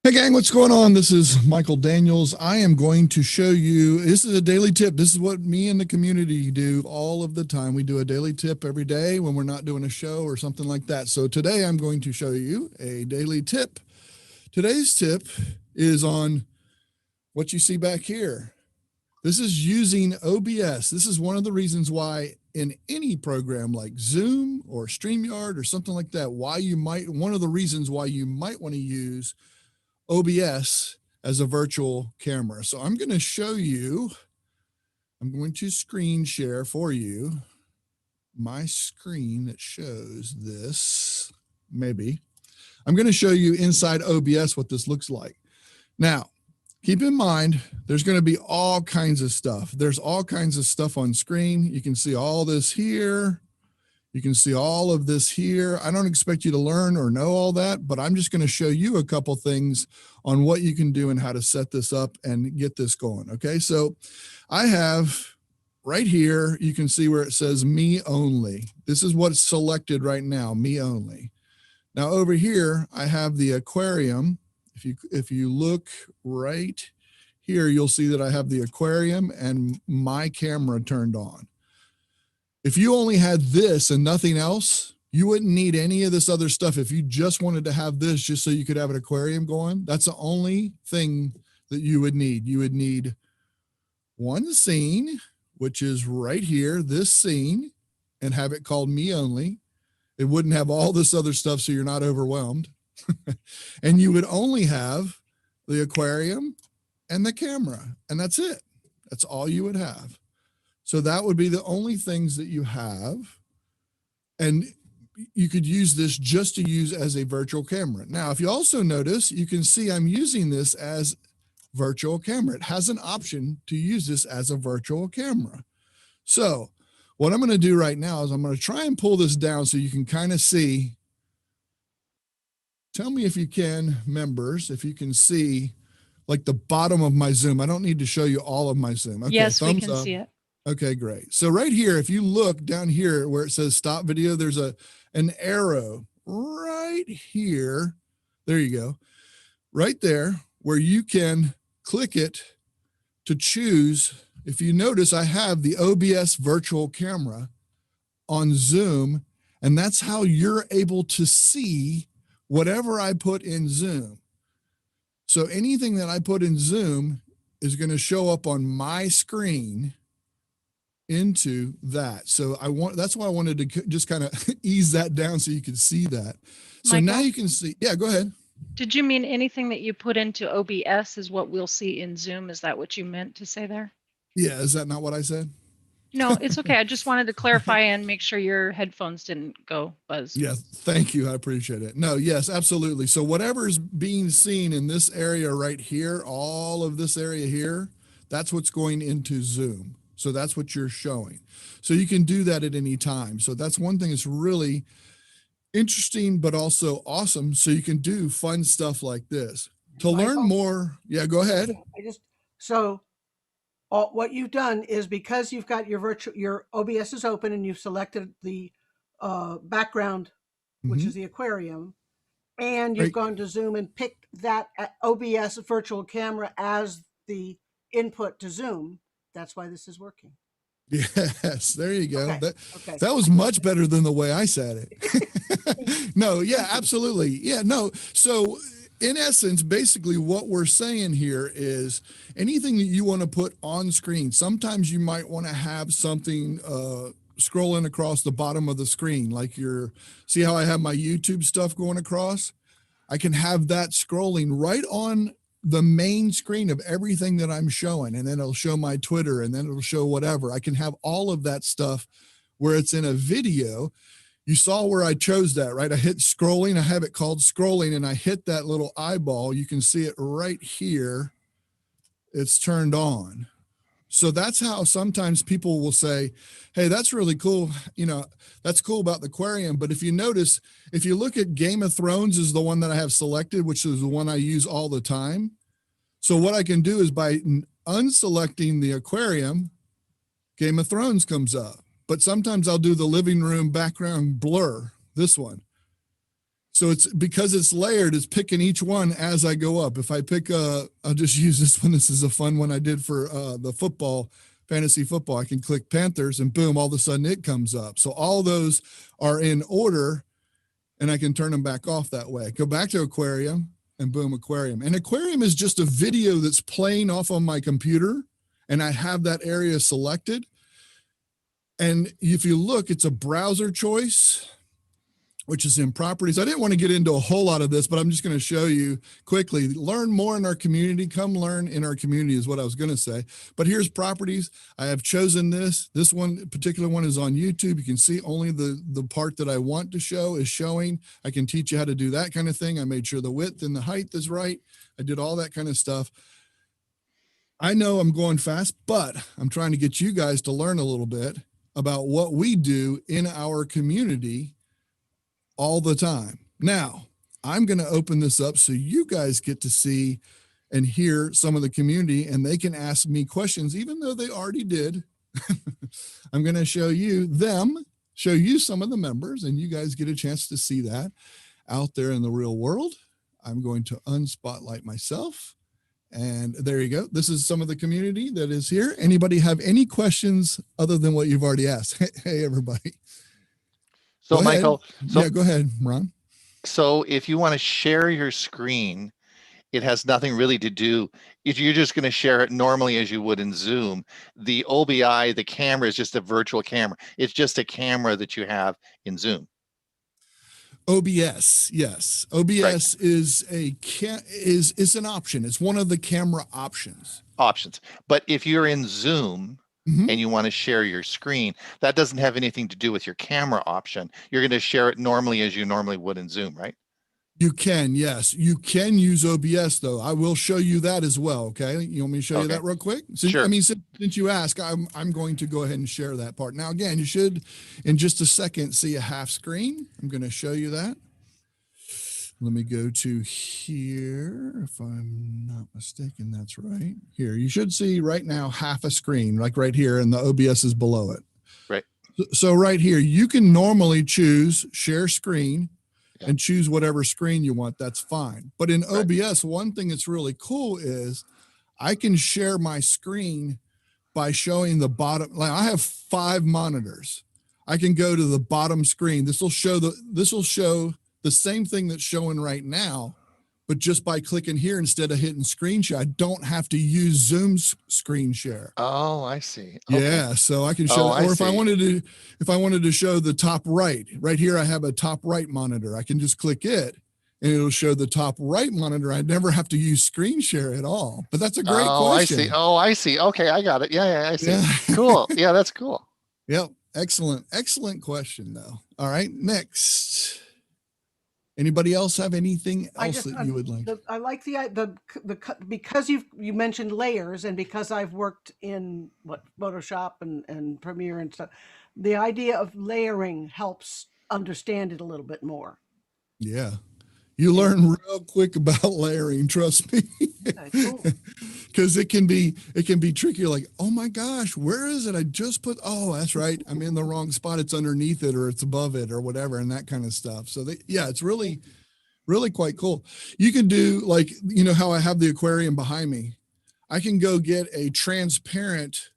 Hey gang, what's going on? This is Michael Daniels. I am going to show you, this is a daily tip. This is what me and the community do all of the time. We do a daily tip every day when we're not doing a show or something like that. So today I'm going to show you a daily tip. Today's tip is on what you see back here. This is using OBS. This is one of the reasons why in any program like Zoom or StreamYard or something like that, one of the reasons why you might want to use OBS as a virtual camera. So I'm going to show you, I'm going to screen share for you my screen that shows this. Maybe I'm going to show you inside OBS what this looks like. Now, keep in mind, there's going to be all kinds of stuff. There's all kinds of stuff on screen. You can see all this here. You can see all of this here. I don't expect you to learn or know all that, but I'm just going to show you a couple things on what you can do and how to set this up and get this going. Okay, so I have right here, you can see where it says me only. This is what's selected right now, me only. Now over here, I have the aquarium. If you look right here, you'll see that I have the aquarium and my camera turned on. If you only had this and nothing else, you wouldn't need any of this other stuff. If you just wanted to have this just so you could have an aquarium going, that's the only thing that you would need. You would need one scene, which is right here, this scene, and have it called me only. It wouldn't have all this other stuff so you're not overwhelmed. And you would only have the aquarium and the camera, and that's it. That's all you would have. So that would be the only things that you have. And you could use this just to use as a virtual camera. Now, if you also notice, you can see I'm using this as virtual camera. It has an option to use this as a virtual camera. So what I'm going to do right now is I'm going to try and pull this down so you can kind of see. Tell me if you can, members, if you can see like the bottom of my Zoom. I don't need to show you all of my Zoom. Okay, yes, we can see it. Okay, great. So right here, if you look down here where it says stop video, there's an arrow right here. There you go. Right there where you can click it to choose. If you notice, I have the OBS virtual camera on Zoom, and that's how you're able to see whatever I put in Zoom. So anything that I put in Zoom is going to show up on my screen into that. So that's why I wanted to just kind of ease that down so you could see that. So Michael, now you can see. Yeah, go ahead. Did you mean anything that you put into OBS is what we'll see in Zoom? Is that what you meant to say there? Yeah, is that not what I said? No, it's okay. I just wanted to clarify and make sure your headphones didn't go buzz. Yeah, thank you. I appreciate it. No, yes, absolutely. So whatever's being seen in this area right here, all of this area here, that's what's going into Zoom. So that's what you're showing. So you can do that at any time. So that's one thing that's really interesting, but also awesome. So you can do fun stuff like this. To learn more, yeah, go ahead. What you've done is because you've got your OBS is open and you've selected the background, which is the aquarium, and you've gone to Zoom and picked that OBS virtual camera as the input to Zoom. That's why this is working. Yes, there you go. Okay. That was much better than the way I said it. No, yeah, absolutely. Yeah, no. So in essence, basically what we're saying here is anything that you want to put on screen. Sometimes you might want to have something scrolling across the bottom of the screen, like see how I have my YouTube stuff going across? I can have that scrolling right on the main screen of everything that I'm showing, and then it'll show my Twitter, and then it'll show whatever. I can have all of that stuff where it's in a video. You saw where I chose that, right? I hit scrolling. I have it called scrolling, and I hit that little eyeball. You can see it right here. It's turned on. So that's how sometimes people will say, hey, that's really cool. You know, that's cool about the aquarium. But if you notice, if you look at Game of Thrones is the one that I have selected, which is the one I use all the time. So what I can do is by unselecting the aquarium, Game of Thrones comes up. But sometimes I'll do the living room background blur, this one. So So it's because it's layered, it's picking each one as I go up. If I pick I'll just use this one. This is a fun one I did for the football, fantasy football. I can click Panthers and boom, all of a sudden it comes up. So all those are in order and I can turn them back off that way. Go back to aquarium and boom, aquarium. And aquarium is just a video that's playing off on my computer and I have that area selected. And if you look, it's a browser choice, which is in properties. I didn't want to get into a whole lot of this, but I'm just going to show you quickly. Learn more in our community. Come learn in our community is what I was going to say. But here's properties. I have chosen this. This one, particular one is on YouTube. You can see only the part that I want to show is showing. I can teach you how to do that kind of thing. I made sure the width and the height is right. I did all that kind of stuff. I know I'm going fast, but I'm trying to get you guys to learn a little bit about what we do in our community all the time. Now, I'm going to open this up so you guys get to see and hear some of the community and they can ask me questions, even though they already did. I'm going to show you some of the members, and you guys get a chance to see that out there in the real world. I'm going to unspotlight myself. And there you go. This is some of the community that is here. Anybody have any questions other than what you've already asked? Hey, everybody. So Michael, yeah, go ahead, Ron. So if you want to share your screen, it has nothing really to do. If you're just going to share it normally as you would in Zoom, the OBI, the camera is just a virtual camera. It's just a camera that you have in Zoom. OBS, yes. OBS is is an option. It's one of the camera options. But if you're in Zoom, and you want to share your screen, that doesn't have anything to do with your camera option. You're going to share it normally as you normally would in Zoom, right? You can, yes. You can use OBS though. I will show you that as well. Okay. You want me to show you that real quick? Sure. I mean, since you ask, I'm going to go ahead and share that part. Now, again, you should in just a second see a half screen. I'm going to show you that. Let me go to here. If I'm not mistaken, that's right. Here, you should see right now half a screen, like right here, and the OBS is below it. Right. So right here, you can normally choose share screen and choose whatever screen you want. That's fine. But in OBS, one thing that's really cool is I can share my screen by showing the bottom. Like I have 5 monitors. I can go to the bottom screen. This will show the same thing that's showing right now, but just by clicking here instead of hitting screen share, I don't have to use Zoom's screen share. Oh, I see. Okay. Yeah, so I can show, or if I wanted to show the top right here, I have a top right monitor. I can just click it and it'll show the top right monitor. I never have to use screen share at all. But that's a great question. I see. Okay, I got it. Yeah, I see. Yeah. Cool. Yeah, that's cool. Yep. Excellent question though. All right, next. Anybody else have anything else that you would like? I like the because you mentioned layers, and because I've worked in Photoshop and Premiere and stuff, the idea of layering helps understand it a little bit more. Yeah, you learn real quick about layering. Trust me, because it can be tricky. Like, oh my gosh, where is it? I just put. Oh, that's right. I'm in the wrong spot. It's underneath it, or it's above it, or whatever, and that kind of stuff. So it's really quite cool. You can do like, you know how I have the aquarium behind me. I can go get a transparent,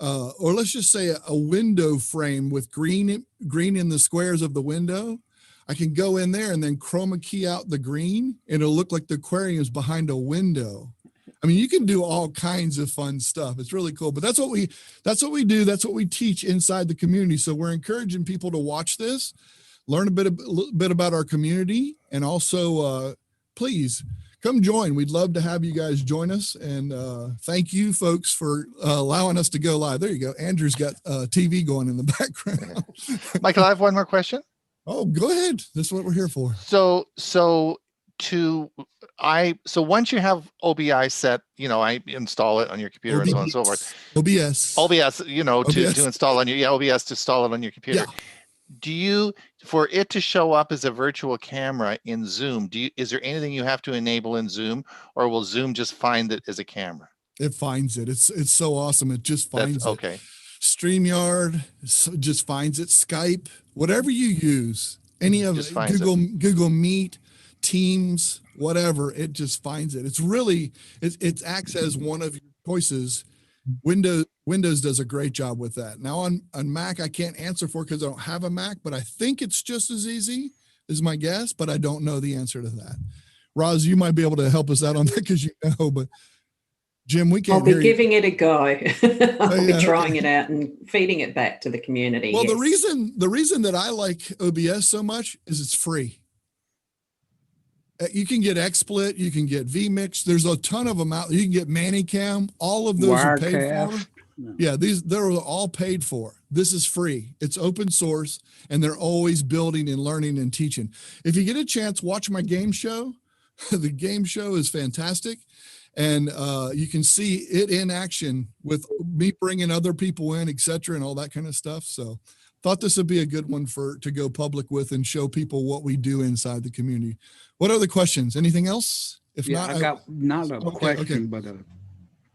or let's just say a window frame with green in the squares of the window. I can go in there and then chroma key out the green and it'll look like the aquarium is behind a window. I mean, you can do all kinds of fun stuff. It's really cool, but that's what we do. That's what we teach inside the community. So we're encouraging people to watch this, learn a bit about our community, and also please come join. We'd love to have you guys join us. And thank you folks for allowing us to go live. There you go. Andrew's got TV going in the background. Michael, I have one more question. Oh, go ahead. That's what we're here for. So once you have OBI set, I install it on your computer and so on and so forth. OBS, to install on your OBS to install it on your computer. Yeah. Do you, for it to show up as a virtual camera in Zoom, is there anything you have to enable in Zoom, or will Zoom just find it as a camera? It finds it. It's so awesome. It just finds it. Okay. StreamYard just finds it. Skype, whatever you use, Any of Just finds Google Meet, Teams, whatever, it just finds it. It's really, it acts as one of your choices. Windows does a great job with that. Now on Mac, I can't answer for because I don't have a Mac, but I think it's just as easy is my guess, but I don't know the answer to that. Roz, you might be able to help us out on that because you know, but Jim, we can't I'll be hear giving it a go. I'll be yeah, trying okay. it out and feeding it back to the community. Well, yes. the reason that I like OBS so much is it's free. You can get XSplit, you can get vMix. There's a ton of them out. You can get ManyCam. All of those are paid for. Yeah, they're all paid for. This is free. It's open source, and they're always building and learning and teaching. If you get a chance, watch my game show. The game show is fantastic, and you can see it in action with me bringing other people in, etc., and all that kind of stuff. So, thought this would be a good one to go public with and show people what we do inside the community. What other questions? Anything else? If Yeah, not, I got not a question, but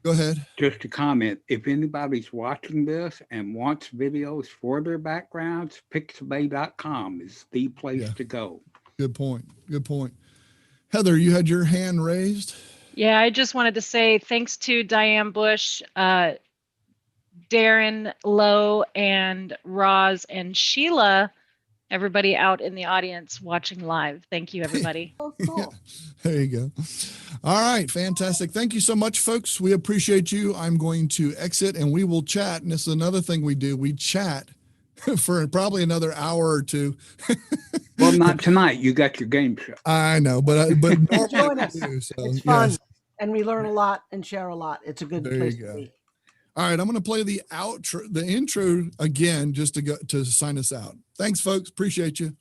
go ahead. just a comment. If anybody's watching this and wants videos for their backgrounds, pixabay.com is the place to go. Good point. Good point. Heather, you had your hand raised. Yeah, I just wanted to say thanks to Diane Bush, Darren Lowe, and Roz and Sheila, everybody out in the audience watching live. Thank you, everybody. Oh, cool. There you go. All right. Fantastic. Thank you so much, folks. We appreciate you. I'm going to exit and we will chat. And this is another thing we do. We chat for probably another hour or two. Well, not tonight. You got your game show. I know, but Join normally us. we do, so, It's fun, yes. and we learn a lot and share a lot. It's a good There place you to go. be. All right. I'm going to play the intro again, just to sign us out. Thanks, folks. Appreciate you.